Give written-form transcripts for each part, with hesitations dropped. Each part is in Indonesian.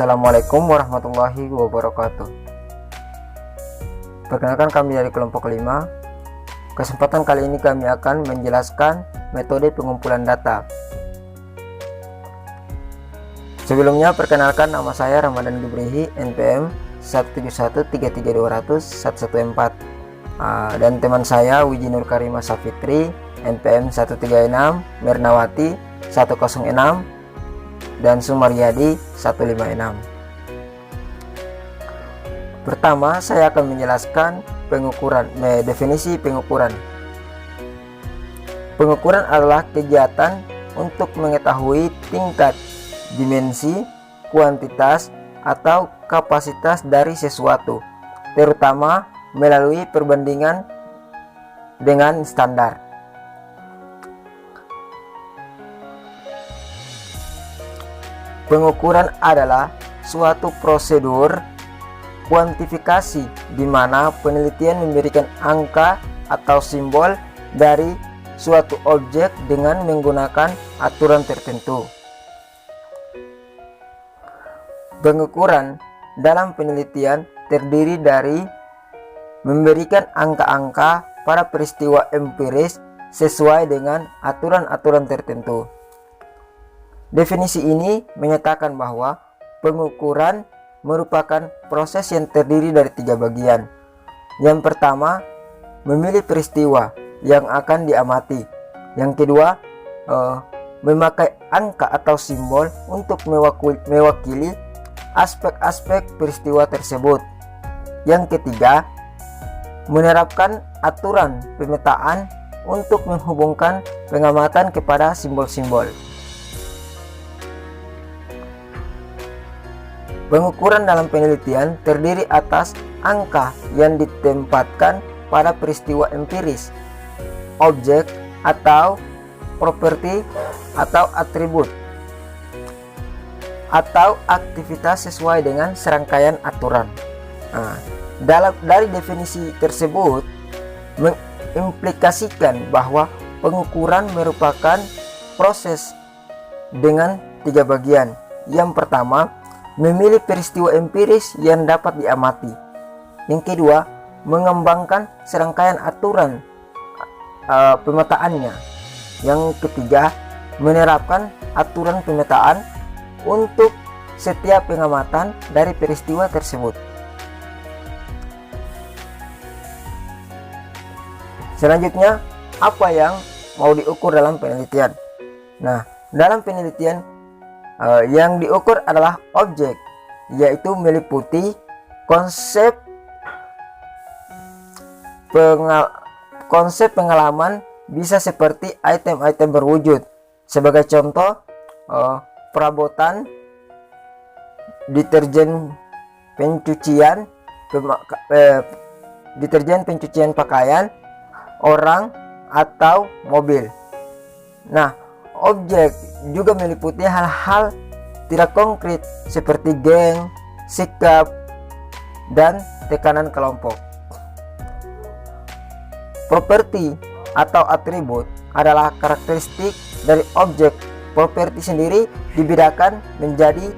Assalamualaikum warahmatullahi wabarakatuh. Perkenalkan, kami dari kelompok 5. Kesempatan kali ini kami akan menjelaskan metode pengumpulan data. Sebelumnya perkenalkan, nama saya Ramadan Dubrihi, NPM 1713321001114, dan teman saya Wiji Nur Karimah Safitri, NPM 136 Mernawati 106 dan Sumaryadi 156. Pertama, saya akan menjelaskan definisi pengukuran. Pengukuran adalah kegiatan untuk mengetahui tingkat, dimensi, kuantitas, atau kapasitas dari sesuatu, terutama melalui perbandingan dengan standar. Pengukuran adalah suatu prosedur kuantifikasi di mana penelitian memberikan angka atau simbol dari suatu objek dengan menggunakan aturan tertentu. Pengukuran dalam penelitian terdiri dari memberikan angka-angka pada peristiwa empiris sesuai dengan aturan-aturan tertentu. Definisi ini menyatakan bahwa pengukuran merupakan proses yang terdiri dari 3 bagian. Yang pertama, memilih peristiwa yang akan diamati. Yang kedua, memakai angka atau simbol untuk mewakili aspek-aspek peristiwa tersebut. Yang ketiga, menerapkan aturan pemetaan untuk menghubungkan pengamatan kepada simbol-simbol. Pengukuran dalam penelitian terdiri atas angka yang ditempatkan pada peristiwa empiris, objek atau properti atau atribut, atau aktivitas sesuai dengan serangkaian aturan. Dari definisi tersebut mengimplikasikan bahwa pengukuran merupakan proses dengan 3 bagian. Yang pertama, memilih peristiwa empiris yang dapat diamati. Yang kedua, mengembangkan serangkaian aturan pemetaannya. Yang ketiga, menerapkan aturan pemetaan untuk setiap pengamatan dari peristiwa tersebut. Selanjutnya, apa yang mau diukur dalam penelitian? Nah, dalam penelitian yang diukur adalah objek, yaitu meliputi konsep pengalaman, bisa seperti item-item berwujud. Sebagai contoh, perabotan, deterjen pencucian pakaian, orang, atau mobil. Nah, objek juga meliputi hal-hal tidak konkret seperti geng, sikap, dan tekanan kelompok. Properti atau atribut adalah karakteristik dari objek. Properti sendiri dibedakan menjadi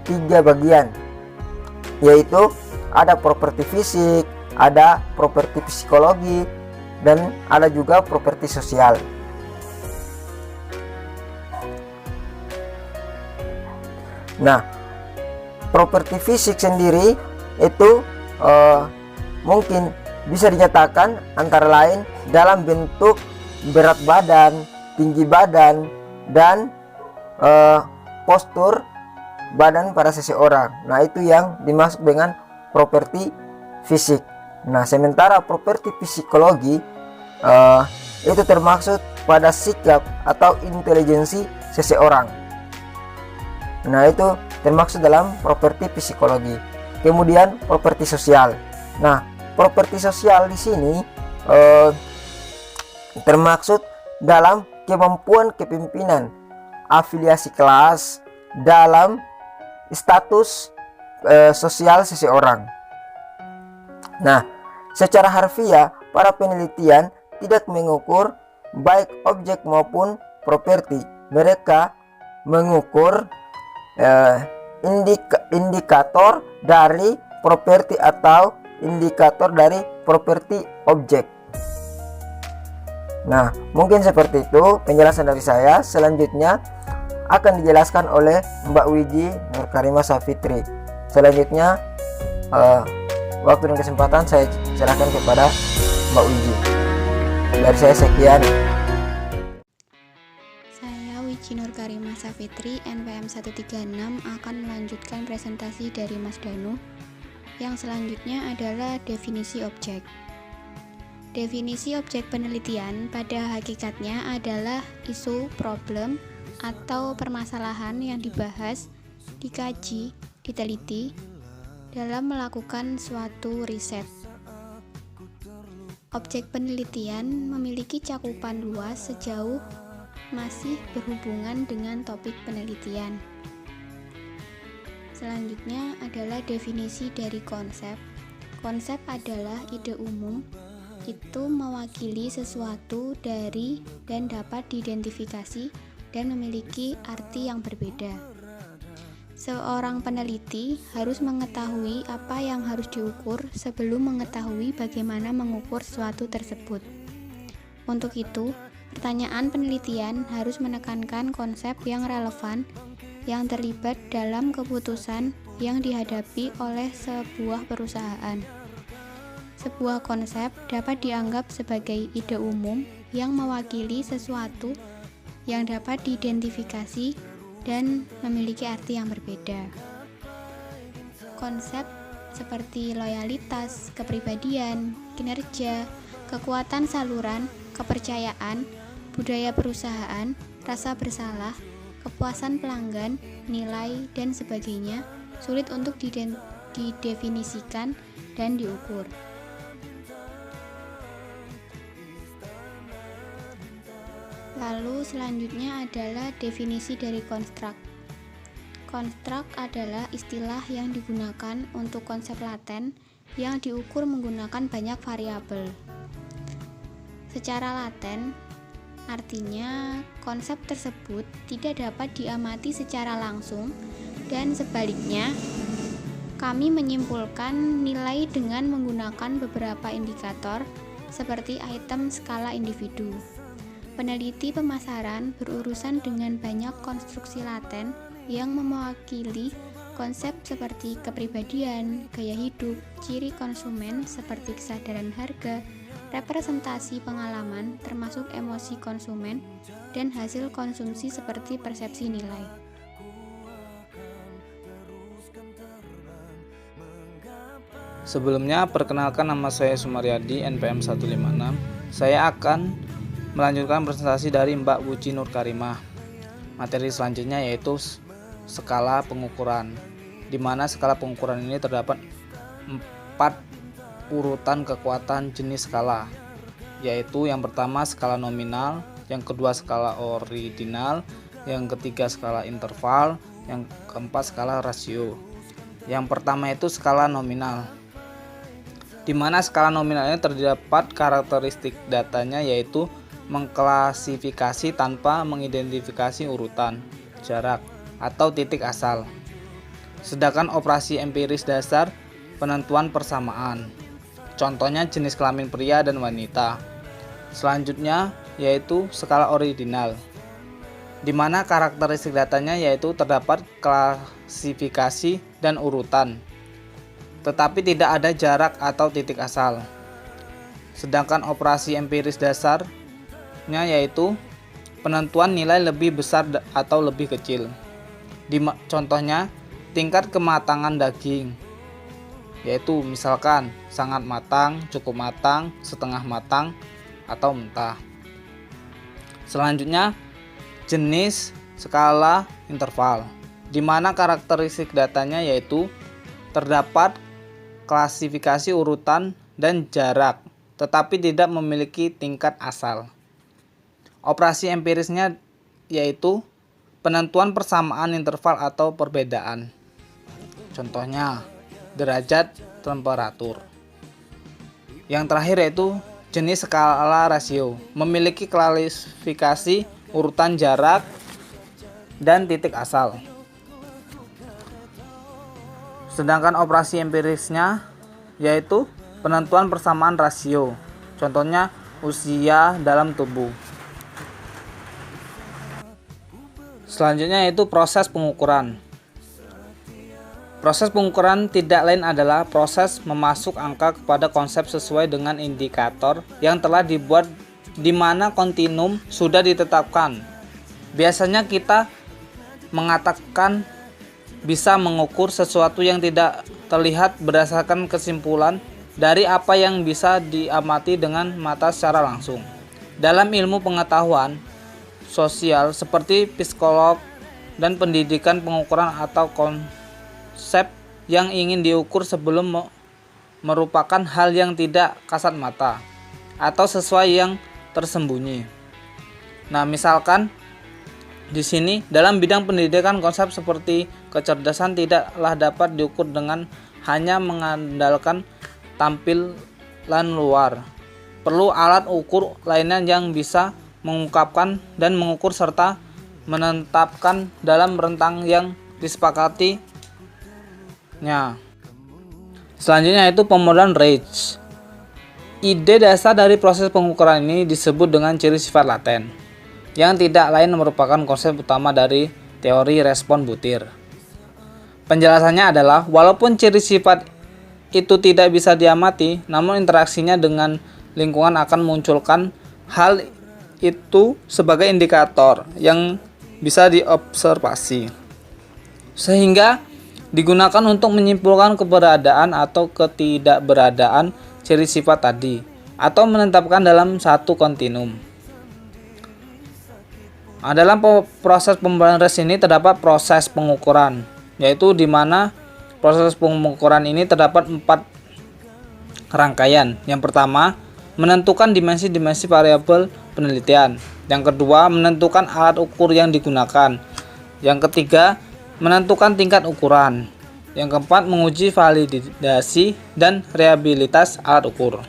3 bagian, yaitu ada properti fisik, ada properti psikologi, dan ada juga properti sosial. Nah, properti fisik sendiri itu mungkin bisa dinyatakan antara lain dalam bentuk berat badan, tinggi badan, dan postur badan pada seseorang. Nah, itu yang dimaksud dengan properti fisik. Nah, sementara properti psikologi itu termaksud pada sikap atau intelijensi seseorang. Nah, itu termaksud dalam properti psikologi. Kemudian properti sosial. Nah, properti sosial di sini termaksud dalam kemampuan kepemimpinan, afiliasi kelas, dalam status sosial seseorang. Nah, secara harfiah, para penelitian tidak mengukur baik objek maupun properti. Mereka mengukur indikator dari properti atau indikator dari properti objek. Nah, mungkin seperti itu penjelasan dari saya. Selanjutnya akan dijelaskan oleh Mbak Wiji Nurkarimah Safitri. Selanjutnya waktu dan kesempatan saya serahkan kepada Mbak Wiji. Dari saya sekian. Saya Wiji Nurkarimah Safitri, NPM 136, akan melanjutkan presentasi dari Mas Danu. Yang selanjutnya adalah definisi objek. Definisi objek penelitian pada hakikatnya adalah isu, problem, atau permasalahan yang dibahas, dikaji, diteliti dalam melakukan suatu riset. Objek penelitian memiliki cakupan luas sejauh masih berhubungan dengan topik penelitian. Selanjutnya adalah definisi dari konsep. Konsep adalah ide umum, itu mewakili sesuatu dari dan dapat diidentifikasi dan memiliki arti yang berbeda. Seorang peneliti harus mengetahui apa yang harus diukur sebelum mengetahui bagaimana mengukur sesuatu tersebut. Untuk itu, pertanyaan penelitian harus menekankan konsep yang relevan yang terlibat dalam keputusan yang dihadapi oleh sebuah perusahaan. Sebuah konsep dapat dianggap sebagai ide umum yang mewakili sesuatu yang dapat diidentifikasi dan memiliki arti yang berbeda. Konsep seperti loyalitas, kepribadian, kinerja, kekuatan saluran, kepercayaan, budaya perusahaan, rasa bersalah, kepuasan pelanggan, nilai, dan sebagainya sulit untuk didefinisikan dan diukur. Lalu selanjutnya adalah definisi dari konstruk. Konstruk adalah istilah yang digunakan untuk konsep laten yang diukur menggunakan banyak variabel. Secara laten, artinya konsep tersebut tidak dapat diamati secara langsung, dan sebaliknya, kami menyimpulkan nilai dengan menggunakan beberapa indikator seperti item skala individu. Peneliti pemasaran berurusan dengan banyak konstruksi laten yang mewakili konsep seperti kepribadian, gaya hidup, ciri konsumen seperti kesadaran harga, representasi pengalaman termasuk emosi konsumen, dan hasil konsumsi seperti persepsi nilai. Sebelumnya, perkenalkan, nama saya Sumaryadi, NPM 156. Saya akan melanjutkan presentasi dari Mbak Wiji Nurkarimah. Materi selanjutnya yaitu skala pengukuran, di mana skala pengukuran ini terdapat 4 urutan kekuatan jenis skala, yaitu yang pertama skala nominal, yang kedua skala ordinal, yang ketiga skala interval, yang keempat skala rasio. Yang pertama itu skala nominal, di mana skala nominal ini terdapat karakteristik datanya yaitu mengklasifikasi tanpa mengidentifikasi urutan, jarak, atau titik asal. Sedangkan operasi empiris dasar penentuan persamaan. Contohnya jenis kelamin pria dan wanita. Selanjutnya yaitu skala ordinal, di mana karakteristik datanya yaitu terdapat klasifikasi dan urutan, tetapi tidak ada jarak atau titik asal. Sedangkan operasi empiris dasar yaitu penentuan nilai lebih besar atau lebih kecil. Contohnya tingkat kematangan daging, yaitu misalkan sangat matang, cukup matang, setengah matang, atau mentah. Selanjutnya jenis skala interval, di mana karakteristik datanya yaitu terdapat klasifikasi urutan dan jarak, tetapi tidak memiliki tingkat asal. Operasi empirisnya yaitu penentuan persamaan interval atau perbedaan. Contohnya derajat temperatur. Yang terakhir yaitu jenis skala rasio, memiliki klasifikasi urutan jarak dan titik asal. Sedangkan operasi empirisnya yaitu penentuan persamaan rasio. Contohnya usia dalam tubuh. Selanjutnya yaitu proses pengukuran. Proses pengukuran tidak lain adalah proses memasuk angka kepada konsep sesuai dengan indikator yang telah dibuat di mana kontinum sudah ditetapkan. Biasanya kita mengatakan bisa mengukur sesuatu yang tidak terlihat berdasarkan kesimpulan dari apa yang bisa diamati dengan mata secara langsung. Dalam ilmu pengetahuan sosial seperti psikolog dan pendidikan, pengukuran atau konsep yang ingin diukur sebelum merupakan hal yang tidak kasat mata atau sesuai yang tersembunyi. Nah, misalkan di sini dalam bidang pendidikan konsep seperti kecerdasan tidaklah dapat diukur dengan hanya mengandalkan tampilan luar. Perlu alat ukur lainnya yang bisa mengungkapkan dan mengukur serta menetapkan dalam rentang yang disepakatinya. Selanjutnya yaitu pemodelan Reich. Ide dasar dari proses pengukuran ini disebut dengan ciri sifat laten, yang tidak lain merupakan konsep utama dari teori respon butir. Penjelasannya adalah walaupun ciri sifat itu tidak bisa diamati, namun interaksinya dengan lingkungan akan munculkan hal itu sebagai indikator yang bisa diobservasi, sehingga digunakan untuk menyimpulkan keberadaan atau ketidakberadaan ciri sifat tadi atau menetapkan dalam satu kontinum. Dalam proses pembuatan Reich ini terdapat proses pengukuran, yaitu di mana proses pengukuran ini terdapat 4 rangkaian. Yang pertama, menentukan dimensi-dimensi variabel penelitian. Yang kedua, menentukan alat ukur yang digunakan. Yang ketiga, menentukan tingkat ukuran. Yang keempat, menguji validasi dan reliabilitas alat ukur.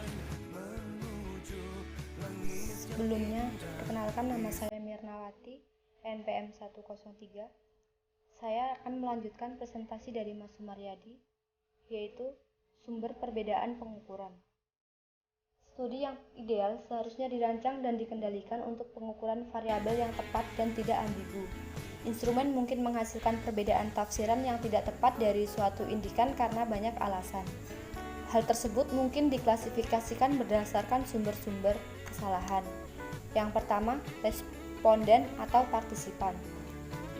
Sebelumnya, perkenalkan nama saya Mirnawati, NPM 103. Saya akan melanjutkan presentasi dari Mas Sumaryadi, yaitu sumber perbedaan pengukuran. Studi yang ideal seharusnya dirancang dan dikendalikan untuk pengukuran variabel yang tepat dan tidak ambigu. Instrumen mungkin menghasilkan perbedaan tafsiran yang tidak tepat dari suatu indikan karena banyak alasan. Hal tersebut mungkin diklasifikasikan berdasarkan sumber-sumber kesalahan. Yang pertama, responden atau partisipan.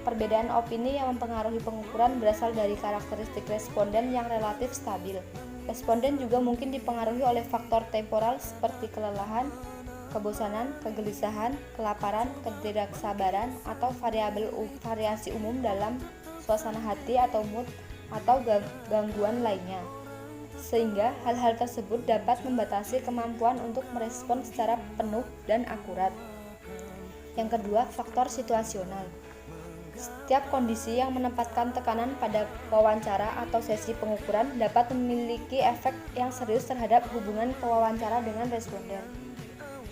Perbedaan opini yang mempengaruhi pengukuran berasal dari karakteristik responden yang relatif stabil. Responden juga mungkin dipengaruhi oleh faktor temporal seperti kelelahan, kebosanan, kegelisahan, kelaparan, ketidaksabaran, atau variasi umum dalam suasana hati atau mood atau gangguan lainnya. Sehingga hal-hal tersebut dapat membatasi kemampuan untuk merespon secara penuh dan akurat. Yang kedua, faktor situasional. Setiap kondisi yang menempatkan tekanan pada wawancara atau sesi pengukuran dapat memiliki efek yang serius terhadap hubungan pewawancara dengan responden.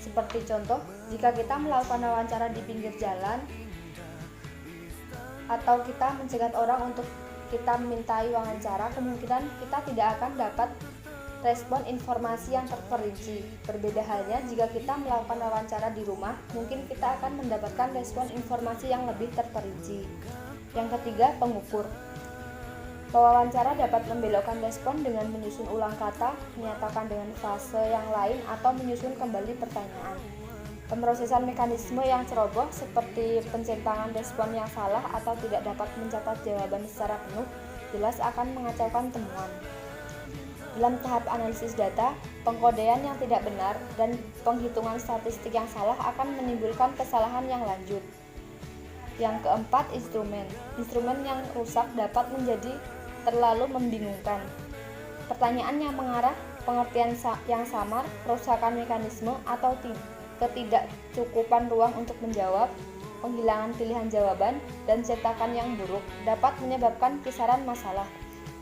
Seperti contoh, jika kita melakukan wawancara di pinggir jalan atau kita mencegat orang untuk kita mintai wawancara, kemungkinan kita tidak akan dapat respon informasi yang terperinci. Berbeda halnya jika kita melakukan wawancara di rumah, mungkin kita akan mendapatkan respon informasi yang lebih terperinci. Yang ketiga, pengukur. Pewawancara dapat membelokkan respon dengan menyusun ulang kata, menyatakan dengan frase yang lain, atau menyusun kembali pertanyaan. Pemrosesan mekanisme yang ceroboh seperti pencentangan respon yang salah atau tidak dapat mencatat jawaban secara penuh jelas akan mengacaukan temuan. Dalam tahap analisis data, pengkodean yang tidak benar dan penghitungan statistik yang salah akan menimbulkan kesalahan yang lanjut. Yang keempat, instrumen. Instrumen yang rusak dapat menjadi terlalu membingungkan. Pertanyaan yang mengarah, pengertian yang samar, kerusakan mekanisme atau ketidakcukupan ruang untuk menjawab, penghilangan pilihan jawaban, dan cetakan yang buruk dapat menyebabkan kisaran masalah.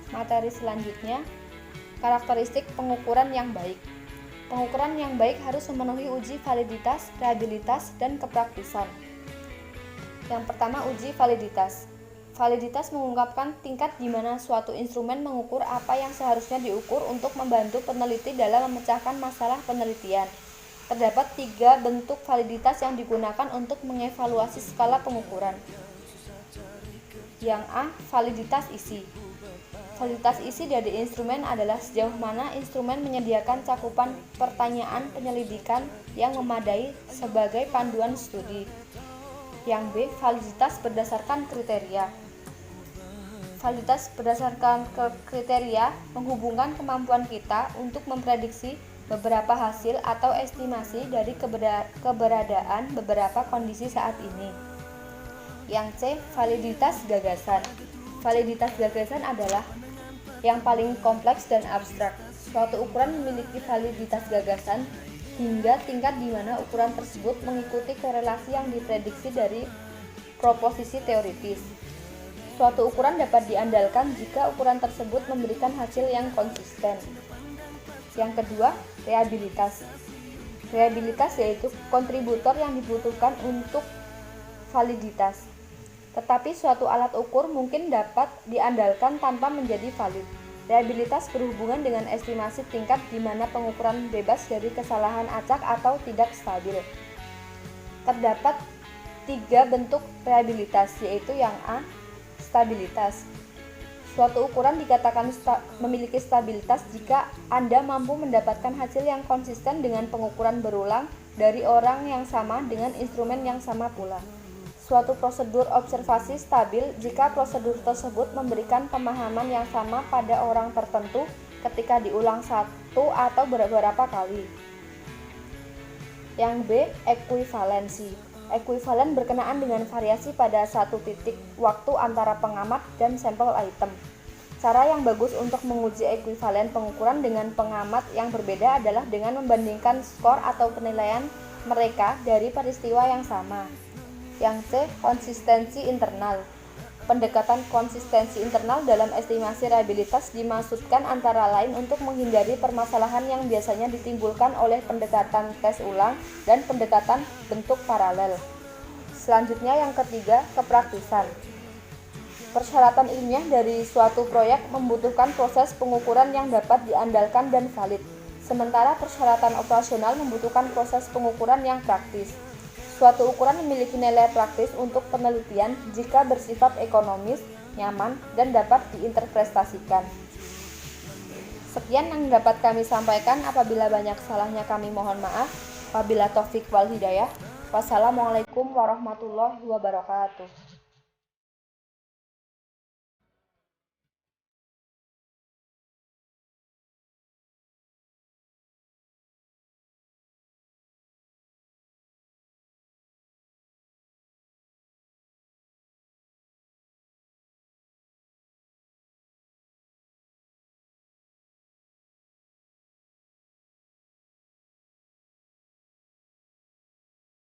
Materi selanjutnya, karakteristik pengukuran yang baik. Pengukuran yang baik harus memenuhi uji validitas, reliabilitas, dan kepraktisan. Yang pertama, uji validitas. Validitas mengungkapkan tingkat di mana suatu instrumen mengukur apa yang seharusnya diukur untuk membantu peneliti dalam memecahkan masalah penelitian. Terdapat 3 bentuk validitas yang digunakan untuk mengevaluasi skala pengukuran. Yang A. Validitas isi. Validitas isi dari instrumen adalah sejauh mana instrumen menyediakan cakupan pertanyaan penyelidikan yang memadai sebagai panduan studi. Yang B. Validitas berdasarkan kriteria. Validitas berdasarkan kriteria menghubungkan kemampuan kita untuk memprediksi beberapa hasil atau estimasi dari keberadaan beberapa kondisi saat ini. Yang C. Validitas gagasan. Validitas gagasan adalah yang paling kompleks dan abstrak. Suatu ukuran memiliki validitas gagasan hingga tingkat di mana ukuran tersebut mengikuti korelasi yang diprediksi dari proposisi teoritis. Suatu ukuran dapat diandalkan jika ukuran tersebut memberikan hasil yang konsisten. Yang kedua, reliabilitas. Reliabilitas yaitu kontributor yang dibutuhkan untuk validitas. Tetapi suatu alat ukur mungkin dapat diandalkan tanpa menjadi valid. Reliabilitas berhubungan dengan estimasi tingkat di mana pengukuran bebas dari kesalahan acak atau tidak stabil. Terdapat 3 bentuk reliabilitas, yaitu yang A. Stabilitas. Suatu ukuran dikatakan memiliki stabilitas jika Anda mampu mendapatkan hasil yang konsisten dengan pengukuran berulang dari orang yang sama dengan instrumen yang sama pula. Suatu prosedur observasi stabil jika prosedur tersebut memberikan pemahaman yang sama pada orang tertentu ketika diulang satu atau beberapa kali. Yang B. Ekuivalensi. Ekuivalen berkenaan dengan variasi pada satu titik waktu antara pengamat dan sampel item. Cara yang bagus untuk menguji ekuivalen pengukuran dengan pengamat yang berbeda adalah dengan membandingkan skor atau penilaian mereka dari peristiwa yang sama. Yang C. Konsistensi internal. Pendekatan konsistensi internal dalam estimasi reliabilitas dimaksudkan antara lain untuk menghindari permasalahan yang biasanya ditimbulkan oleh pendekatan tes ulang dan pendekatan bentuk paralel. Selanjutnya yang ketiga, kepraktisan. Persyaratan ilmiah dari suatu proyek membutuhkan proses pengukuran yang dapat diandalkan dan valid, sementara persyaratan operasional membutuhkan proses pengukuran yang praktis. Suatu ukuran memiliki nilai praktis untuk penelitian jika bersifat ekonomis, nyaman, dan dapat diinterpretasikan. Sekian yang dapat kami sampaikan. Apabila banyak salahnya kami mohon maaf. Wabillahi taufik wal hidayah. Wassalamualaikum warahmatullahi wabarakatuh.